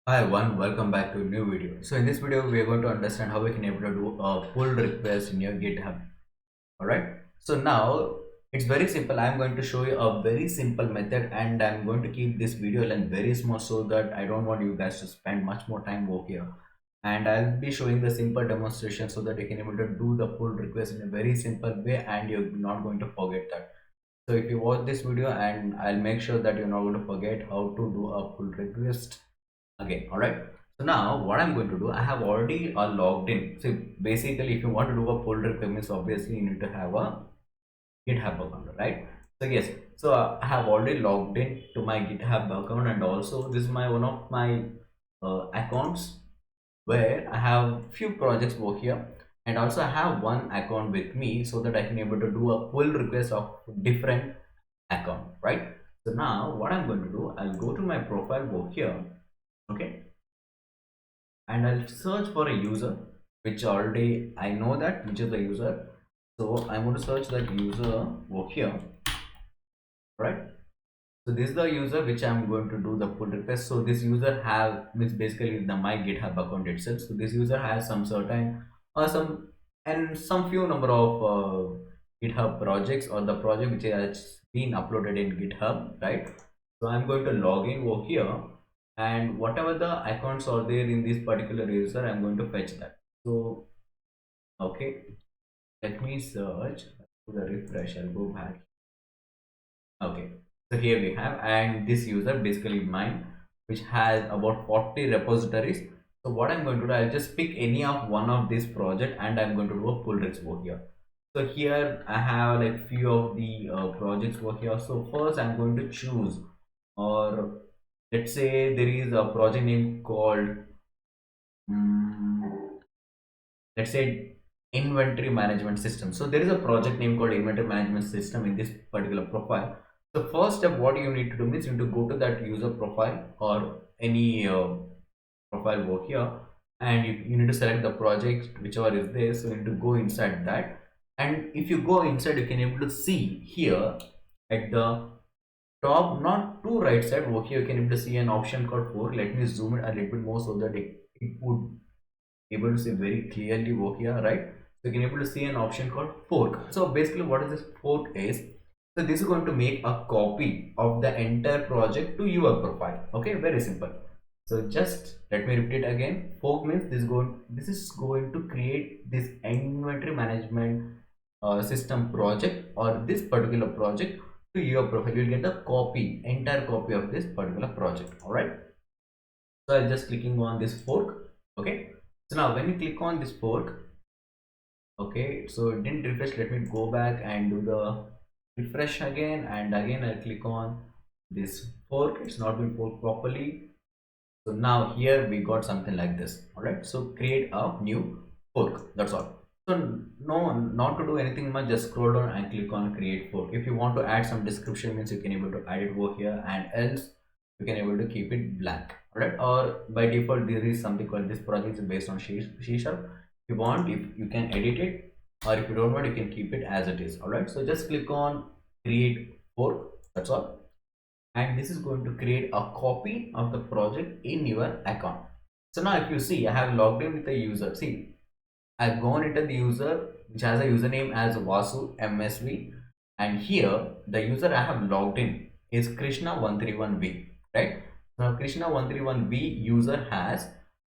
Hi everyone, welcome back to a new video. So in this video, we are going to understand how we can able to do a pull request in your GitHub. Alright. So now it's very simple. I'm going to show you a very simple method and I'm going to keep this video length very small so that I don't want you guys to spend much more time over here. And I'll be showing the simple demonstration so that you can able to do the pull request in a very simple way and you're not going to forget that. So if you watch this video and I'll make sure that you're not going to forget how to do a pull request again. All right, so now what I'm going to do, I have already logged in. So basically, if you want to do a pull request, obviously you need to have a GitHub account, right? So yes, so I have already logged in to my GitHub account, and also this is my one of my accounts where I have few projects over here, and also I have one account with me so that I can able to do a pull request of different account, right? So now what I'm going to do, I'll go to my profile over here, okay, and I'll search for a user which already I know that which is the user. So I'm going to search that user over here, right? So this is the user which I'm going to do the pull request. So this user have means basically the my GitHub account itself. So this user has some certain or some few number of GitHub projects or the project which has been uploaded in GitHub, right? So I'm going to log in over here, and whatever the accounts are there in this particular user, I'm going to fetch that. So okay, let me search. Do the refresh. I'll go back. Okay, so here we have, and this user basically mine, which has about 40 repositories. So what I'm going to do, I'll just pick any of one of this project and I'm going to do a pull request over here. So here I have like few of the projects over here. So first I'm going to choose, or let's say there is a project name called mm, let's say inventory management system. So there is a project name called inventory management system in this particular profile. So first step what you need to do is you need to go to that user profile or any profile over here, and you need to select the project whichever is there. So you need to go inside that, and if you go inside you can able to see here at the top, not to right side over here, you can able to see an option called fork. Let me zoom it a little bit more so that it would able to see very clearly over here, right? So you can able to see an option called fork. So basically what is this fork is, so this is going to make a copy of the entire project to your profile. Okay, very simple. So just let me repeat it again. Fork means this is going to create this inventory management system project or this particular project to your profile. You'll get a copy, entire copy of this particular project. All right, so I'm just clicking on this fork. Okay, so now when you click on this fork, okay, so it didn't refresh. Let me go back and do the refresh again, and again I click on this fork. It's not been forked properly. So now here we got something like this. All right, so create a new fork. That's all. So no, not to do anything much, just scroll down and click on create fork. If you want to add some description, means you can able to add it over here, and else you can able to keep it blank. All right, or by default there is something called this project is based on C sharp. If you want, if you can edit it, or if you don't want, you can keep it as it is. All right, so just click on create fork. That's all, and this is going to create a copy of the project in your account. So now if you see, I have logged in with the user. See, I've gone into the user which has a username as Vasu MSV, and here the user I have logged in is Krishna131V, right? Now Krishna131V user has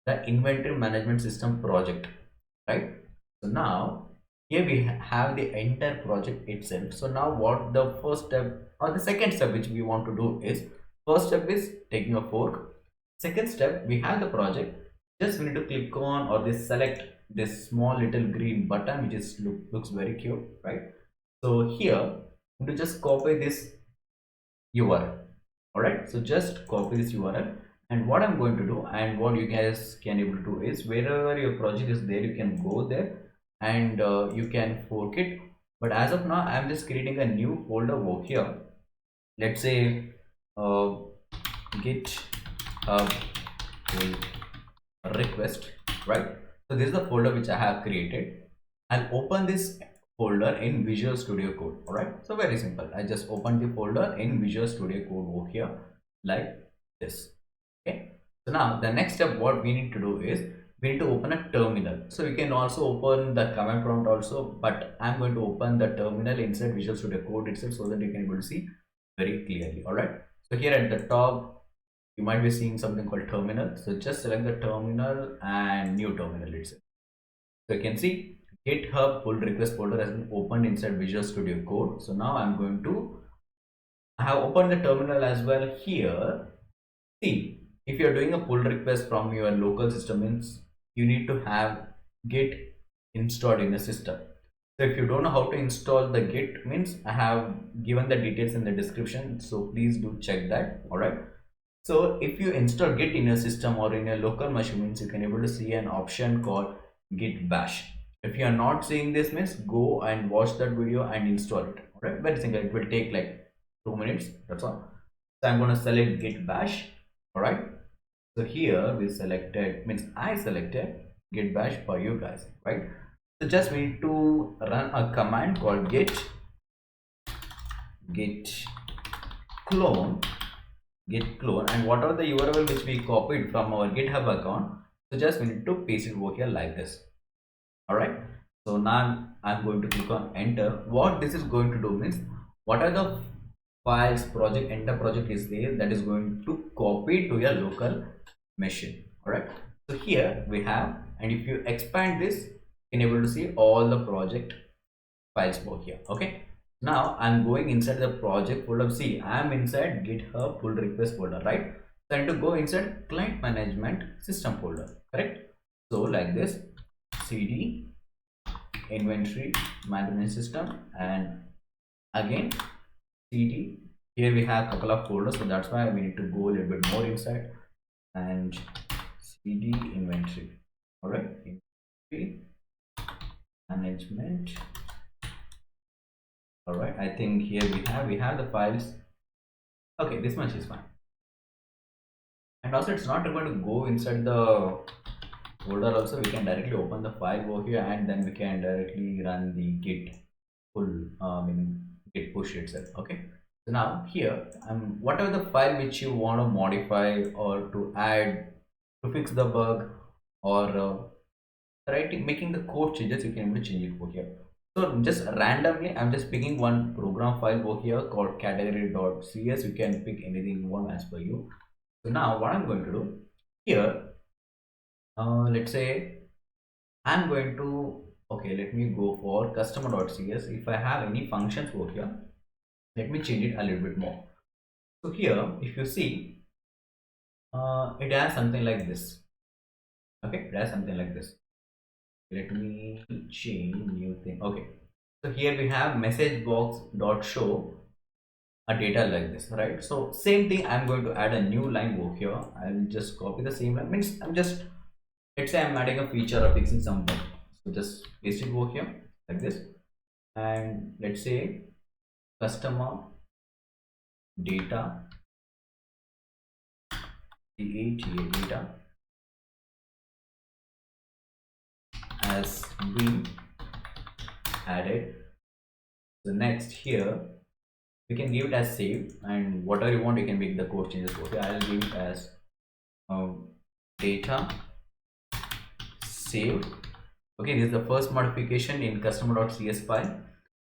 the inventory management system project, right? So now here we have the entire project itself. So now what the first step or the second step which we want to do is, first step is taking a fork. Second step, we have the project, just we need to click on or this select this small little green button which is looks very cute, right? So here to just copy this URL. All right, so just copy this URL, and what I'm going to do and what you guys can able to do is, wherever your project is there you can go there and you can fork it. But as of now I'm just creating a new folder over here. Let's say uh, git pull request, right? So this is the folder which I have created. I'll open this folder in Visual Studio Code. All right, so very simple. I just open the folder in Visual Studio Code over here like this. Okay, So now the next step what we need to do is we need to open a terminal. So you can also open the command prompt also, but I'm going to open the terminal inside Visual Studio Code itself so that you can able to see very clearly. All right. So here at the top, you might be seeing something called terminal. So just select the terminal and new terminal itself. So you can see GitHub pull request folder has been opened inside Visual Studio Code. So now I'm going to I have opened the terminal as well here. See, if you're doing a pull request from your local system means you need to have Git installed in the system. So if you don't know how to install the Git means I have given the details in the description. So please do check that. All right. So if you install Git in your system or in your local machine means you can able to see an option called Git bash. If you are not seeing this means go and watch that video and install it. All right. Very simple. It will take like 2 minutes. That's all. So I'm going to select Git bash. All right. So here we selected means I selected Git bash for you guys, right? So just we need to run a command called git clone and whatever the URL which we copied from our GitHub account. So just we need to paste it over here like this. All right. So now I'm going to click on enter. What this is going to do means what are the files project enter project is there that is going to copy to your local machine. All right. So here we have, and if you expand this, you can able to see all the project files over here. Okay. Now I'm going inside the project folder. See, I'm inside GitHub pull request folder, right? So I need to go inside client management system folder, correct? So like this, cd inventory management system, and again cd. Here we have a couple of folders, so that's why we need to go a little bit more inside, and cd inventory. All right, inventory management. All right, I think here we have the files. Okay, this much is fine. And also it's not going to go inside the folder also. We can directly open the file over here and then we can directly run the git pull git push itself. Okay, so now here whatever the file which you want to modify or to add to fix the bug or writing making the code changes, you can able to change it over here. So just randomly I'm just picking one program file over here called category.cs. You can pick anything you want as per you. So now what I'm going to do here, let's say I'm going to, okay, let me go for customer.cs. If I have any functions over here, let me change it a little bit more. So here, if you see, it has something like this. Okay, it has something like this. Let me change new thing. Okay, so here we have message box dot show a data like this, right? So same thing, I'm going to add a new line over here. I'll just copy the same line. Means I'm just, let's say I'm adding a feature of fixing some bug. So just paste it over here like this, and let's say customer data data has been added. So next here we can give it as save, and whatever you want you can make the code changes over here. I'll give it as data save. Okay, this is the first modification in customer.cs file.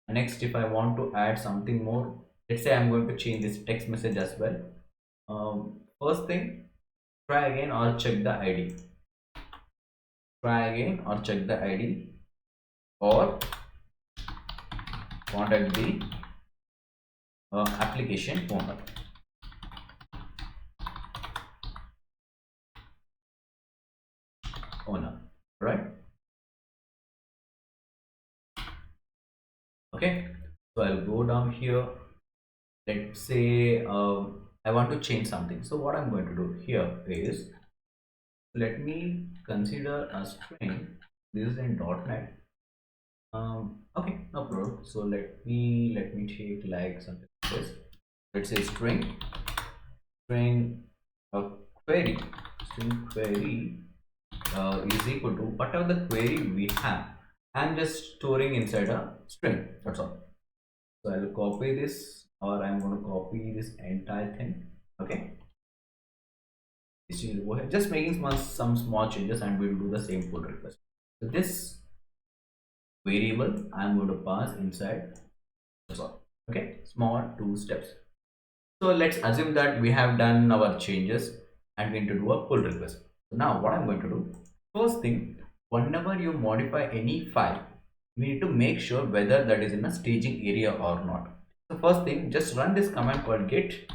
Next, if I want to add something more, let's say I'm going to change this text message as well. First thing, try again or check the id. Try again or check the id, or contact the application owner, right? Okay, so I'll go down here. Let's say I want to change something. So what I'm going to do here is, let me consider a string. This is in .NET. Okay, no problem. So let me take like something like this. Let's say string query. String query is equal to whatever the query we have. I'm just storing inside a string. That's all. So I'll copy this, or I'm going to copy this entire thing. Okay, Just making some small changes, and we'll do the same pull request. So this variable I'm going to pass inside. That's all. Okay, small 2 steps. So let's assume that we have done our changes and we need to do a pull request. So now what I'm going to do, first thing, whenever you modify any file, we need to make sure whether that is in a staging area or not. So first thing, just run this command called git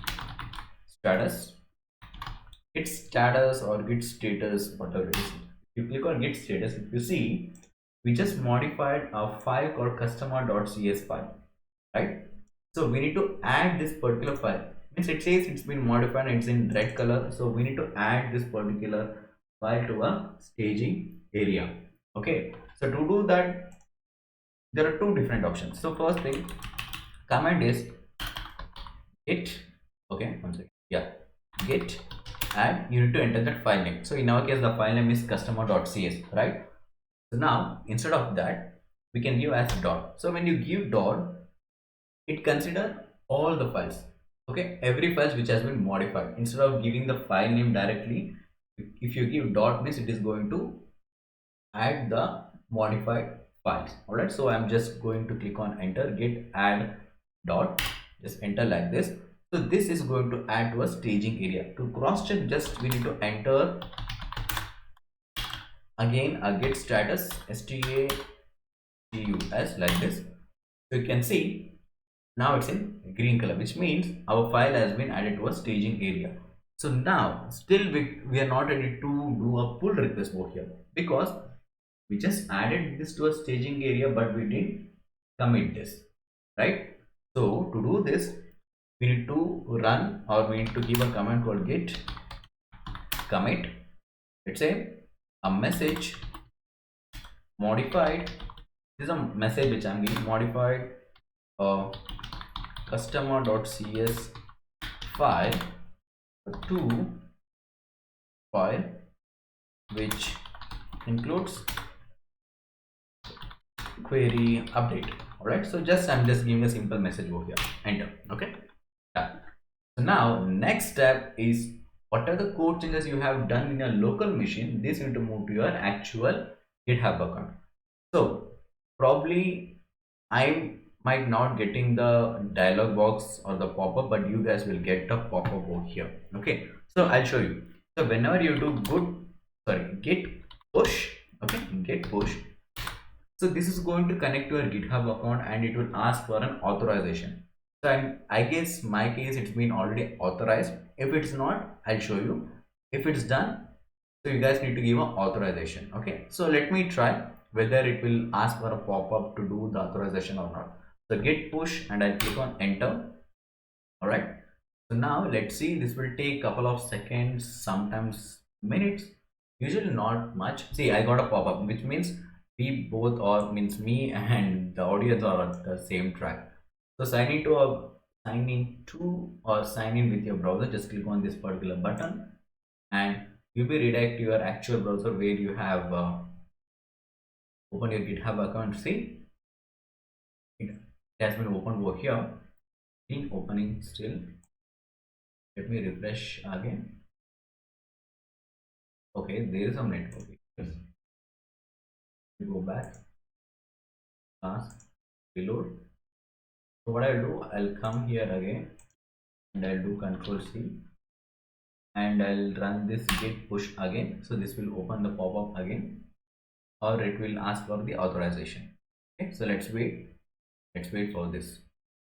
status, or git status, whatever it is. If you click on git status, if you see, we just modified a file called customer.cs file, right? So we need to add this particular file. Means it says it's been modified and it's in red color, so we need to add this particular file to a staging area. Okay, so to do that, there are 2 different options. So first thing, command is git, okay, one second, yeah, git add, you need to enter that file name. So in our case the file name is customer.cs, right? So now instead of that, we can give as dot. So when you give dot, it consider all the files, okay, every files which has been modified. Instead of giving the file name directly, if you give dot means it is going to add the modified files. All right, so I'm just going to click on enter, git add dot, just enter like this. So this is going to add to a staging area. To cross check, just we need to enter again a git status status like this. So you can see now it's in green color, which means our file has been added to a staging area. So now still we are not ready to do a pull request over here, because we just added this to a staging area but we didn't commit this, right? So to do this, we need to run, or we need to give a command called git commit. Let's say a message modified, this is a message which I'm giving, modified customer.cs file to file which includes query update. All right, so I'm just giving a simple message over here, enter. Okay, done. So now next step is, what are the code changes you have done in your local machine, this you need to move to your actual GitHub account. So probably I might not getting the dialog box or the pop-up, but you guys will get the pop-up over here. Okay, so I'll show you. So whenever you do git push, okay, git push, so this is going to connect to your GitHub account and it will ask for an authorization. So I guess my case it's been already authorized. If it's not, I'll show you. If it's done, so you guys need to give an authorization. Okay, so let me try whether it will ask for a pop-up to do the authorization or not. So git push and I'll click on enter. All right, so now let's see, this will take couple of seconds, sometimes minutes, usually not much. See, I got a pop-up, which means we both, or means me and the audience, are on the same track. So sign in with your browser, just click on this particular button and you'll be redirect to your actual browser where you have open your GitHub account. See, it has been opened over here, in opening still. Let me refresh again. Okay, there is some network issues. Go back, task, reload. So what I'll do, I'll come here again and I'll do Control C and I'll run this git push again. So this will open the pop-up again, or it will ask for the authorization. Okay, so let's wait for this,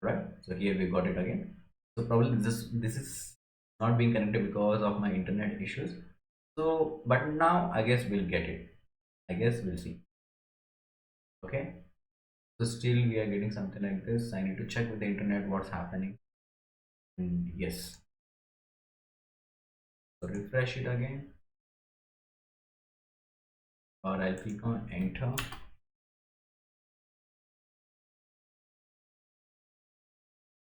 right? So here we got it again. So probably this is not being connected because of my internet issues. So but now I guess we'll get it. I guess we'll see. Okay, so still we are getting something like this. I need to check with the internet what's happening. And yes, so refresh it again, or I'll click on enter.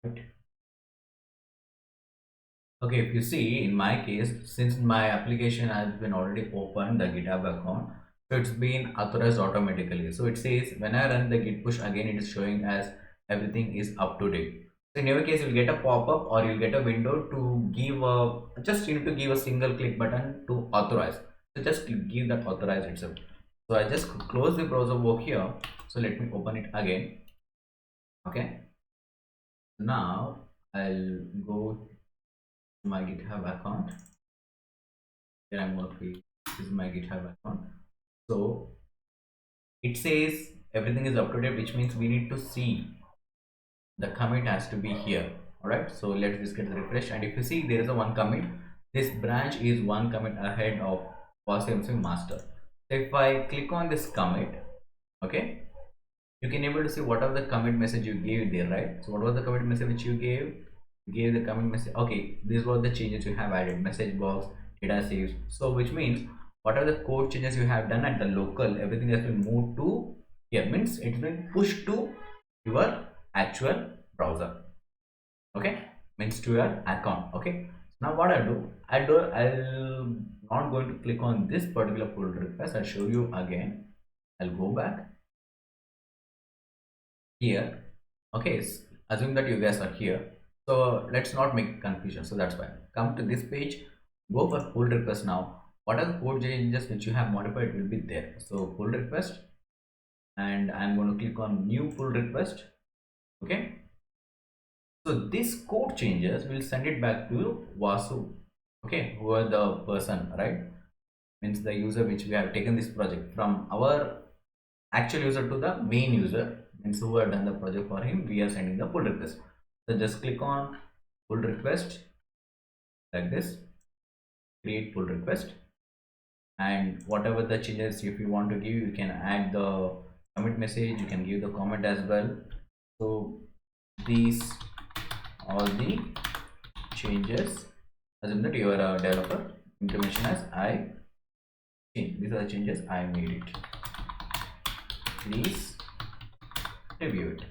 Right. Okay, if you see in my case, since my application has been already opened, the GitHub account, so it's been authorized automatically. So it says when I run the git push again, it is showing as everything is up to date. So in your case, you'll get a pop-up or you'll get a window to give a, just you need to give a single click button to authorize. So just give that authorize itself. So I just close the browser over here. So let me open it again. Okay. Now I'll go to my GitHub account. Here I'm going to create, this is my GitHub account. So it says everything is up to date, which means we need to see the commit has to be here. All right, so let's just get the refresh, and if you see there is a one commit, this branch is one commit ahead of POSMC master. So if I click on this commit, okay, you can able to see what are the commit message you gave there, right? So what was the commit message which you gave? You gave the commit message. Okay, these were the changes you have added: message box, data saves. So which means what are the code changes you have done at the local, everything has been moved to here, means it's been pushed to your actual browser. Okay, means to your account. Okay, now what I'll not going to click on this particular pull request. I'll show you again. I'll go back here. Okay, assume that you guys are here, so let's not make confusion. So that's why come to this page, go for pull request. Now what are the code changes which you have modified will be there. So pull request, and I'm going to click on new pull request. Okay, so this code changes will send it back to Vasu. Okay, who are the person, right? Means the user which we have taken this project from our actual user to the main user, means who have done the project for him, we are sending the pull request. So just click on pull request like this, create pull request, and whatever the changes if you want to give, you can add the commit message, you can give the comment as well. So these all the changes, assume that you are a developer, information as I change, these are the changes I made it, please review it.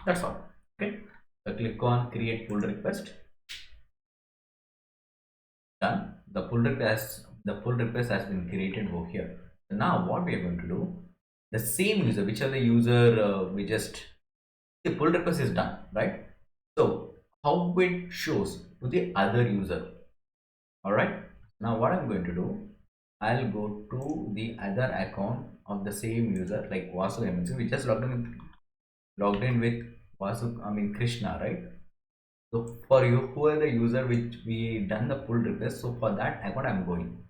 That's all. Okay, so click on create pull request. Done. The pull request has been created over here. So now what we are going to do, the same user, which are the user we just, the pull request is done, right? So how it shows to the other user. All right, now what I'm going to do, I'll go to the other account of the same user, like Vasu MNC. We just logged in with Vasu, I mean Krishna, right? So for you, who are the user which we done the pull request, so for that account I'm going,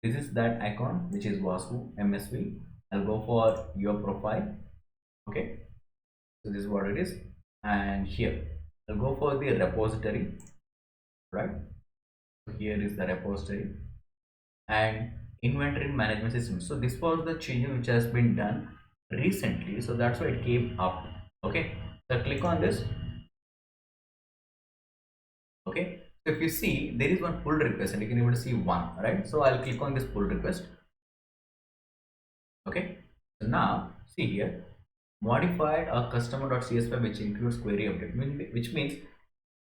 this is that account which is Vasu MSV. I'll go for your profile. Okay, so this is what it is, and here I'll go for the repository, right? So here is the repository and inventory management system. So this was the change which has been done recently, so that's why it came up. Okay, so click on this. Okay, so if you see there is one pull request and you can able to see one, right? So I'll click on this pull request. Okay, so now see here, modified a customer.csv which includes query update, which means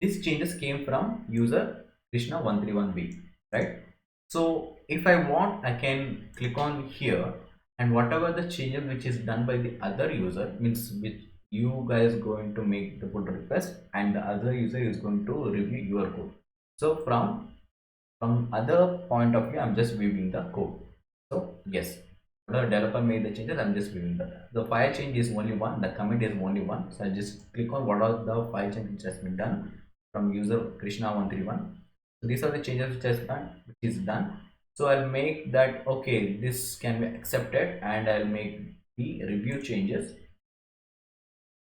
these changes came from user Krishna 131B, right? So if I want, I can click on here, and whatever the changes which is done by the other user, means which you guys going to make the pull request and the other user is going to review your code. So from other point of view, I'm just viewing the code. So yes, the developer made the changes, I'm just viewing that. The file change is only one, the commit is only one. So I just click on what are the file change which has been done from user Krishna 131. So these are the changes which is done. So I'll make that okay, this can be accepted, and I'll make the review changes,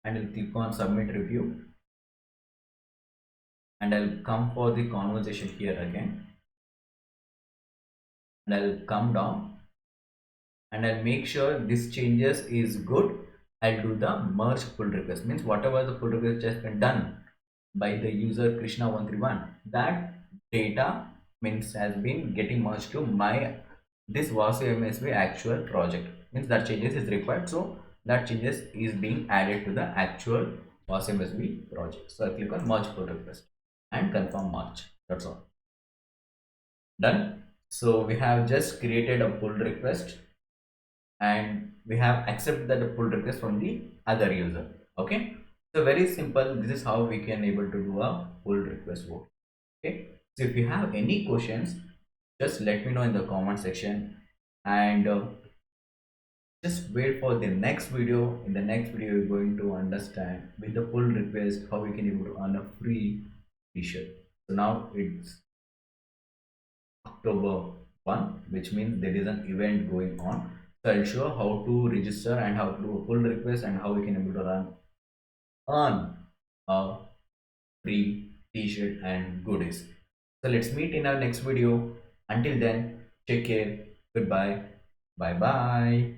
and I'll click on submit review, and I'll come for the conversation here again, and I'll come down, and I'll make sure this changes is good. I'll do the merge pull request, means whatever the pull request has been done by the user Krishna 131, that data means has been getting merged to my this Vasu MSV actual project, means that changes is required, so that changes is being added to the actual Vasu MSV project. So I click on merge pull request and confirm merge. That's all done. So we have just created a pull request and we have accepted the pull request from the other user. Okay, So very simple. This is how we can able to do a pull request vote. Okay. So if you have any questions, just let me know in the comment section, and just wait for the next video. In the next video, you're going to understand with the pull request how we can able to earn a free t-shirt. So now it's October 1, which means there is an event going on. So I'll show how to register and how to do a pull request and how we can able to earn a free t-shirt and goodies. So let's meet in our next video. Until then, take care. Goodbye. Bye bye.